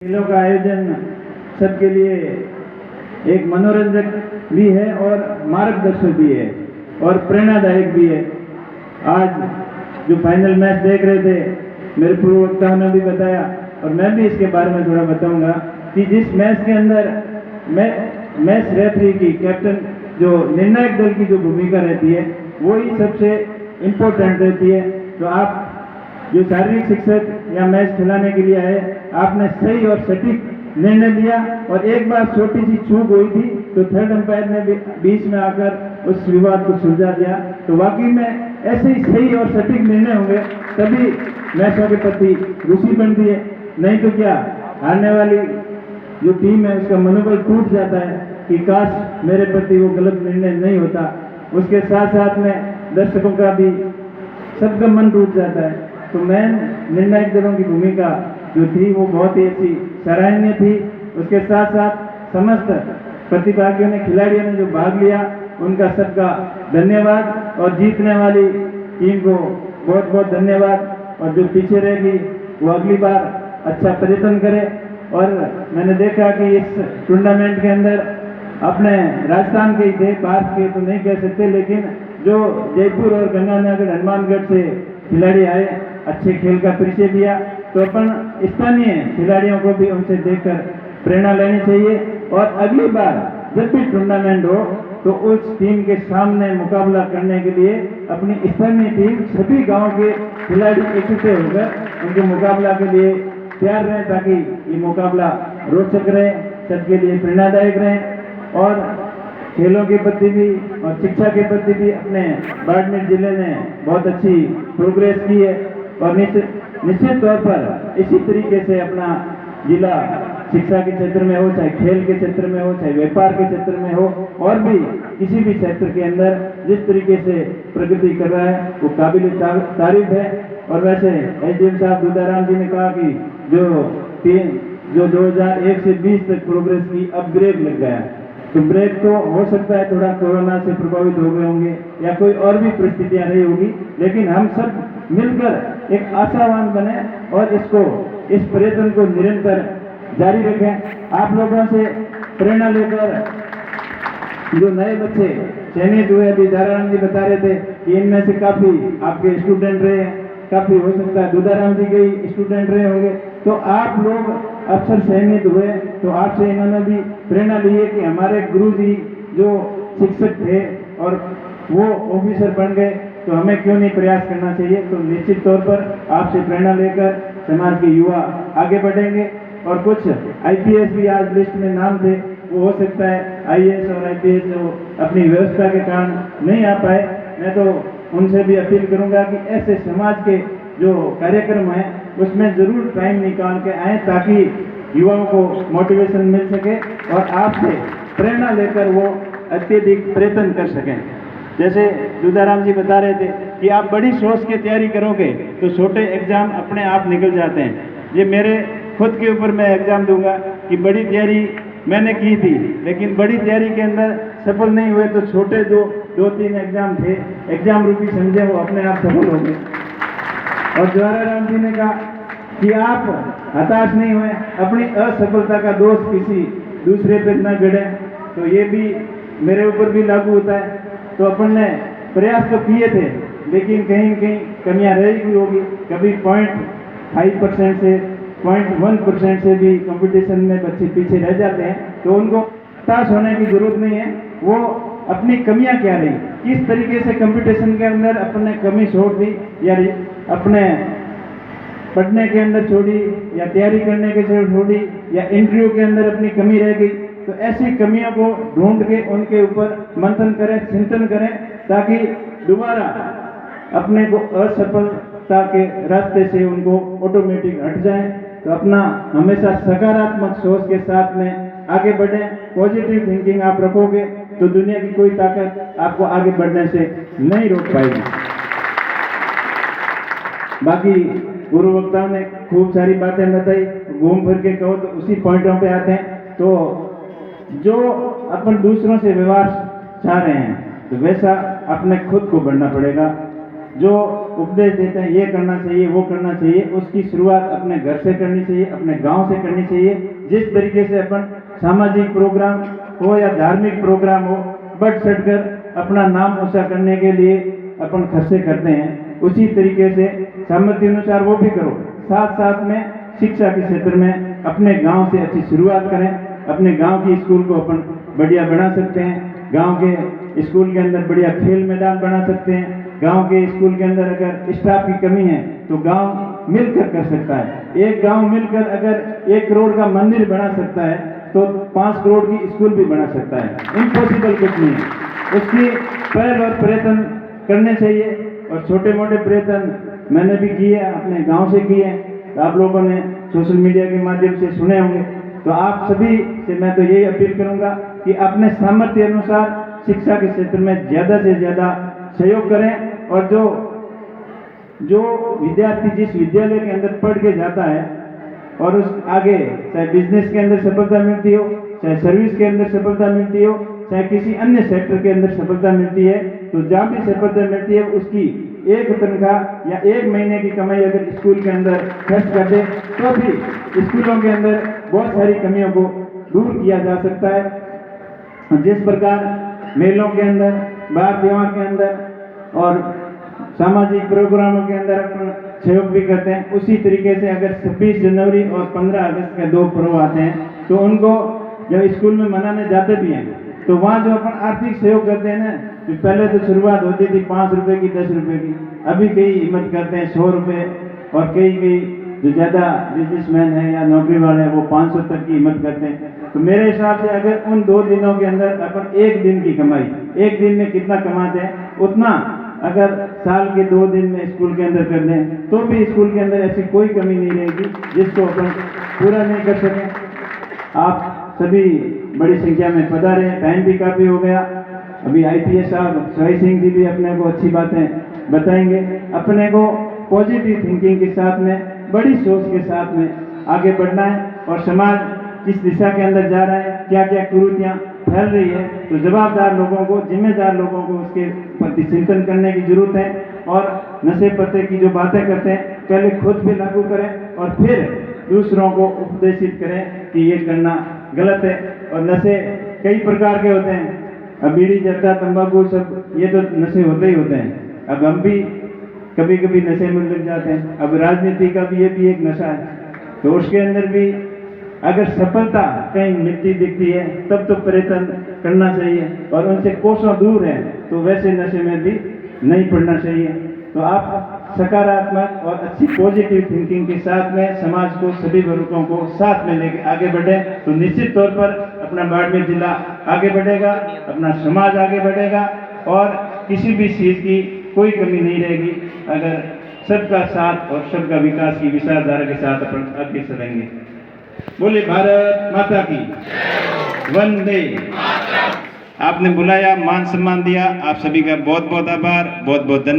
खेलों का आयोजन सबके लिए एक मनोरंजक भी है और मार्गदर्शक भी है और प्रेरणादायक भी है। आज जो फाइनल मैच देख रहे थे, मेरे पूर्व वक्ताओं ने भी बताया और मैं भी इसके बारे में थोड़ा बताऊंगा कि जिस मैच के अंदर मैच रेफरी की कैप्टन जो निर्णायक दल की जो भूमिका रहती है वो ही सबसे इम्पोर्टेंट रहती है। तो आप जो शारीरिक शिक्षक या मैच खिलाने के लिए आए, आपने सही और सटीक निर्णय लिया और एक बार छोटी सी चूक हुई थी तो थर्ड अंपायर ने भी बीच में आकर उस विवाद को सुलझा दिया। तो वाकई में ऐसे ही सही और सटीक निर्णय होंगे तभी मैचों के प्रति रुचि बनती है, नहीं तो क्या हारने वाली जो टीम है उसका मनोबल टूट जाता है कि काश मेरे प्रति वो गलत निर्णय नहीं होता। उसके साथ साथ में दर्शकों का भी सबका मन टूट जाता है। तो मैं निर्णायक दलों की भूमिका जो थी वो बहुत ही अच्छी सराहनीय थी। उसके साथ साथ समस्त प्रतिभागियों ने, खिलाड़ियों ने जो भाग लिया उनका सबका धन्यवाद और जीतने वाली टीम को बहुत बहुत धन्यवाद। और जो पीछे रहेगी वो अगली बार अच्छा प्रदर्शन करे। और मैंने देखा कि इस टूर्नामेंट के अंदर अपने राजस्थान के ही थे, बाहर के तो नहीं कह सकते, लेकिन जो जयपुर और गंगानगर हनुमानगढ़ से खिलाड़ी आए, अच्छे खेल का परिचय दिया। तो अपन स्थानीय खिलाड़ियों को भी उनसे देखकर प्रेरणा लेनी चाहिए और अगली बार जब भी टूर्नामेंट हो तो उस टीम के सामने मुकाबला करने के लिए अपनी स्थानीय टीम सभी गांव के खिलाड़ी इकट्ठे होकर उनके मुकाबला के लिए तैयार रहें ताकि ये मुकाबला रोचक रहे, सबके लिए प्रेरणादायक रहे। और खेलों के प्रति भी और शिक्षा के प्रति भी अपने बाड़मेर जिले ने बहुत अच्छी प्रोग्रेस की है और निश्चित तौर पर इसी तरीके से अपना जिला शिक्षा के क्षेत्र में हो, चाहे खेल के क्षेत्र में हो, चाहे व्यापार के क्षेत्र में हो और भी किसी भी क्षेत्र के अंदर जिस तरीके से प्रगति कर रहा है वो काबिल तारीफ है। और वैसे एसडीएम साहब दुदाराम जी ने कहा कि जो 2001 से 20 तक प्रोग्रेस की अब ब्रेक लग गया। तो ब्रेक तो हो सकता है थोड़ा कोरोना से प्रभावित हो गए होंगे या कोई और भी परिस्थितियां रही होगी, लेकिन हम सब मिलकर एक आशावान बने और इस प्रयत्न को निरंतर जारी रखें। आप लोगों से प्रेरणा लेकर जो नए बच्चे चयनित हुए, अभी दाराराम जी बता रहे थे कि इनमें से काफी आपके स्टूडेंट रहे, काफी हो सकता है दुदाराम जी के स्टूडेंट रहे होंगे। तो आप लोग अफसर चयनित हुए तो आपसे इन्होंने भी प्रेरणा ली है कि हमारे गुरु जी जो शिक्षक थे और वो ऑफिसर बन गए तो हमें क्यों नहीं प्रयास करना चाहिए। तो निश्चित तौर पर आपसे प्रेरणा लेकर समाज के युवा आगे बढ़ेंगे। और कुछ आईपीएस भी आज लिस्ट में नाम थे, वो हो सकता है आईएएस और आईपीएस जो अपनी व्यवस्था के कारण नहीं आ पाए। मैं तो उनसे भी अपील करूंगा कि ऐसे समाज के जो कार्यक्रम हैं उसमें जरूर टाइम निकाल के आए ताकि युवाओं को मोटिवेशन मिल सके और आपसे प्रेरणा लेकर वो अत्यधिक प्रयत्न कर सकें। जैसे दुदाराम जी बता रहे थे कि आप बड़ी सोच के तैयारी करोगे तो छोटे एग्जाम अपने आप निकल जाते हैं। ये मेरे खुद के ऊपर मैं एग्जाम दूंगा कि बड़ी तैयारी मैंने की थी लेकिन बड़ी तैयारी के अंदर सफल नहीं हुए तो छोटे जो 2-3 एग्जाम थे, एग्जाम रूपी समझे, वो अपने आप सफल हो गए। और जवाहराम जी ने कहा कि आप हताश नहीं हुए, अपनी असफलता का दोष किसी दूसरे पर न गढ़ें। तो ये भी मेरे ऊपर भी लागू होता है। तो अपन ने प्रयास तो किए थे लेकिन कहीं कहीं कमियां रही होगी, कभी 0.5% से 0.1% से भी कंपटीशन में बच्चे पीछे रह जाते हैं। तो उनको हताश होने की जरूरत नहीं है, वो अपनी कमियां क्या रही, किस तरीके से कंपटीशन के अंदर अपने कमी छोड़ दी या अपने पढ़ने के अंदर छोड़ी या तैयारी करने के छोड़ी या इंटरव्यू के अंदर अपनी कमी रह गई। तो ऐसी कमियों को ढूंढ के उनके ऊपर मंथन करें, चिंतन करें ताकि दोबारा अपने को असफलता के रास्ते से उनको ऑटोमेटिक हट जाए। तो अपना हमेशा सकारात्मक सोच के साथ में आगे बढ़ें, पॉजिटिव थिंकिंग आप रखोगे तो दुनिया की कोई ताकत आपको आगे बढ़ने से नहीं रोक पाएगी। बाकी पूर्व वक्ताओं ने खूब सारी बातें बताई, घूम फिर के कहो तो उसी पॉइंटों पे आते हैं। तो जो अपन दूसरों से व्यवहार चाह रहे हैं तो वैसा अपने खुद को बढ़ना पड़ेगा। जो उपदेश देते हैं ये करना चाहिए वो करना चाहिए, उसकी शुरुआत अपने घर से करनी चाहिए, अपने गांव से करनी चाहिए। जिस तरीके से अपन सामाजिक प्रोग्राम हो या धार्मिक प्रोग्राम हो बढ़ चढ़ कर अपना नाम ऊंचा करने के लिए अपन खर्चे करते हैं, उसी तरीके से सहमति अनुसार वो भी करो। साथ साथ में शिक्षा के क्षेत्र में अपने गांव से अच्छी शुरुआत करें। अपने गांव की स्कूल को अपन बढ़िया बना सकते हैं, गांव के स्कूल के अंदर बढ़िया खेल मैदान बना सकते हैं। गांव के स्कूल के अंदर अगर स्टाफ की कमी है तो गांव मिलकर कर सकता है। एक गांव मिलकर अगर 1 करोड़ का मंदिर बना सकता है तो 5 करोड़ की स्कूल भी बना सकता है। इम्पॉसिबल कुछ नहीं है। उसकी पहल और प्रयत्न करने चाहिए, और छोटे मोटे प्रयत्न मैंने भी किए, अपने गांव से किए, आप लोगों ने सोशल मीडिया के माध्यम से सुने होंगे। तो आप सभी से मैं तो यही अपील करूंगा कि अपने सामर्थ्य अनुसार शिक्षा के क्षेत्र में ज़्यादा से ज़्यादा सहयोग करें, और जो विद्यार्थी जिस विद्यालय के अंदर पढ़ के जाता है और उस आगे चाहे बिजनेस के अंदर सफलता मिलती हो, चाहे सर्विस के अंदर सफलता मिलती हो, चाहे किसी अन्य सेक्टर के अंदर सफलता मिलती है, तो जहाँ भी सफलता मिलती है उसकी एक तनख्वाह या 1 महीने की कमाई अगर स्कूल के अंदर खर्च कर दे तो भी स्कूलों के अंदर बहुत सारी कमियों को दूर किया जा सकता है। जिस प्रकार मेलों के अंदर, बार त्योहार के अंदर और सामाजिक प्रोग्रामों के अंदर अपन सहयोग भी करते हैं, उसी तरीके से अगर 26 जनवरी और 15 अगस्त के 2 पर्व आते हैं तो उनको जब स्कूल में मनाने जाते भी हैं तो वहाँ जो अपन आर्थिक सहयोग करते हैं ना, तो पहले तो शुरुआत होती थी 5 रुपए की, 10 रुपए की, अभी कई हिम्मत करते हैं 100 रुपए, और कई जो ज़्यादा बिजनेसमैन है या नौकरी वाले हैं वो 500 तक की हिम्मत करते हैं। तो मेरे हिसाब से अगर उन 2 दिनों के अंदर अपन 1 दिन की कमाई, 1 दिन में कितना कमाते हैं उतना अगर साल के 2 दिन में स्कूल के अंदर कर दें तो भी स्कूल के अंदर ऐसी कोई कमी नहीं रहेगी जिसको अपन पूरा नहीं कर सकें। आप सभी बड़ी संख्या में पधारे हैं, टाइम भी काफ़ी हो गया। अभी IPS साहब सोई सिंह जी भी अपने को अच्छी बातें बताएंगे। अपने को पॉजिटिव थिंकिंग के साथ में, बड़ी सोच के साथ में आगे बढ़ना है, और समाज किस दिशा के अंदर जा रहा है, क्या क्या कुरीतियाँ फैल रही है, तो जवाबदार लोगों को, जिम्मेदार लोगों को उसके प्रति चिंतन करने की जरूरत है। और नशे पत्ते की जो बातें करते हैं पहले खुद भी लागू करें और फिर दूसरों को उपदेशित करें कि ये करना गलत है। और नशे कई प्रकार के होते हैं, अब बीड़ी, जर्दा, तंबाकू, सब ये तो नशे होते ही होते हैं। अब हम भी कभी कभी नशे में लग जाते हैं। अब राजनीति का भी ये भी एक नशा है, तो उसके अंदर भी अगर सफलता कहीं मिलती दिखती है तब तो प्रयत्न करना चाहिए, और उनसे कोसों दूर है तो वैसे नशे में भी नहीं पड़ना चाहिए। तो आप सकारात्मक और अच्छी पॉजिटिव थिंकिंग के साथ में समाज को, सभी वर्गों को साथ में लेकर आगे बढ़े तो निश्चित तौर पर अपना बाड़मेर जिला आगे बढ़ेगा, अपना समाज आगे बढ़ेगा, और किसी भी चीज़ की कोई कमी नहीं रहेगी अगर सबका साथ और सबका विकास की विचारधारा के साथ अपन आगे चलेंगे। बोले भारत माता की, वंदे। आपने बुलाया, मान सम्मान दिया, आप सभी का बहुत बहुत आभार, बहुत बहुत धन्यवाद।